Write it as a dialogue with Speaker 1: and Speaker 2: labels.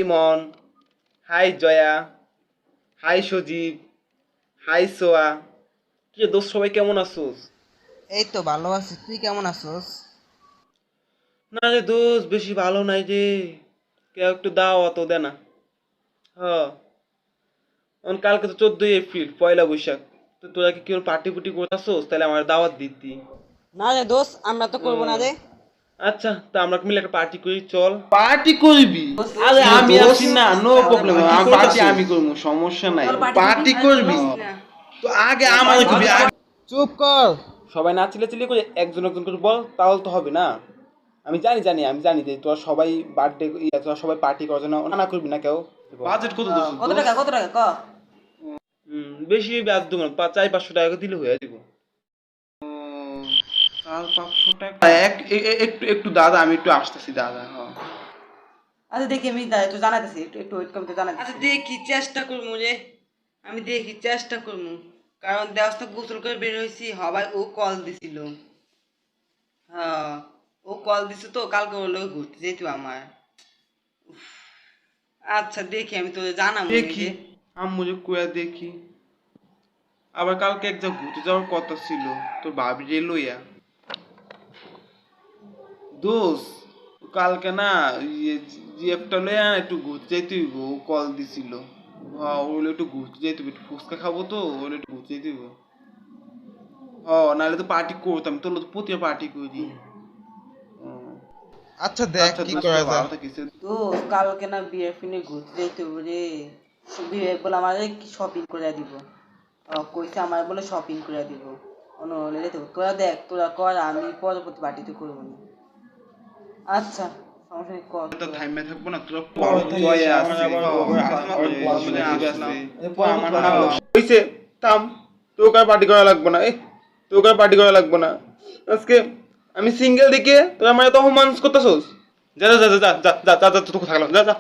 Speaker 1: ইমন, high Jaya, high সজীব, high সোয়া। কি রে দোস্ত, সবাই কেমন আছোস?
Speaker 2: এই তো ভালো আছি, তুই কেমন আছোস?
Speaker 1: না রে দোস্ত, বেশি ভালো নাই রে। কেউ একটু দাওয়াত দে না। হ, কালকে তো 14 এপ্রিল, পয়লা বৈশাখ। তো তোরা কি কেউ পার্টি পুটি করতেছোস? তাহলে আমার দাওয়াত দিতি।
Speaker 2: না রে দোস্ত, আমরা তো করবো না রে।
Speaker 1: আচ্ছা, তা আমরা মিলে একটা পার্টি করি, চল। পার্টি করবি? আরে আমি আছি না, নো প্রবলেম। আমি পার্টি আমি করবো, সমস্যা নাই। পার্টি করবি তো আগে আমার করবি।
Speaker 2: চুপ কর।
Speaker 1: সবাই না চিল্লাচিল্লি করে একজন একজন করে বল, তাহলে তো হবে না। আমি জানি যে তোরা সবাই বার্থডে, তোরা সবাই পার্টি করার জন্য না করবি না কেউ। বাজেট কত দোস্ত?
Speaker 2: কত টাকা ক।
Speaker 1: বেশি ব্যাজ দেবো না, 400-500 টাকা দিলে হয়ে দিব। 400-500 টাকা একটু একটু দাদা, আমি একটু আসতেছি দাদা। হ্যাঁ
Speaker 2: আচ্ছা দেখি, আমি একটু জানাতেছি, একটু একটু ওয়েট করতে জানাতেছি। আচ্ছা দেখি, চেষ্টা করবো রে। আমি দেখি, চেষ্টা করবো। কারণ দেওয়ার গোসল করে বের হয়েছি, হবাই ও কল দিছিল। হ্যাঁ, ও কল দিছে তো, কালকে হলো ঘুরতে যেত আমার। উফ, আচ্ছা দেখি, আমি তোকে জানাবো।
Speaker 1: দেখি, আম্মু যে কুয়া দেখি। আবার কালকে এক জায়গায় ঘুরতে যাওয়ার কথা ছিল, তোর ভাবি রে লইয়া। দোষ, কালকে না জিএফটা লইয়া একটু ঘুরতে যাইতে হইব। ও কল দিছিল। হ্যাঁ, ওগুলো একটু ঘুরতে যাইতে হইব, একটু ফুচকা খাবো তো, ওগুলো একটু ঘুরতে যাইতে হইব। নাহলে তো পার্টি করতাম, তোর তো প্রতি পার্টি করি।
Speaker 3: আচ্ছা দেখ কি করা যায়।
Speaker 2: তো কালকে না বিয়ের ফিনে ঘুরতে যাইতে হবে রে। বিয়ে বলে আমার কি শপিং করে দিব। কইছে আমার বলে শপিং করে দিব। অন্য হলে যেতে হবে। তোরা দেখ, তোরা কর, আমি পরবর্তী পার্টিতে করবো না। আচ্ছা, সমস্যা নেই, কর
Speaker 1: তো
Speaker 2: তোরা।
Speaker 1: থাইমে থাকবো না, তোরা পড়তে আসছে। হইছে, থাম। তোকে আর পার্টি করা লাগবে না। তোকে আর পার্টি করা লাগবে না। আজকে আমি সিঙ্গেল দিকে তোরা আমার এত অপমান করতেছস। যা যা যা যা যা যা যা, তোকে থাকলাম, যা যা।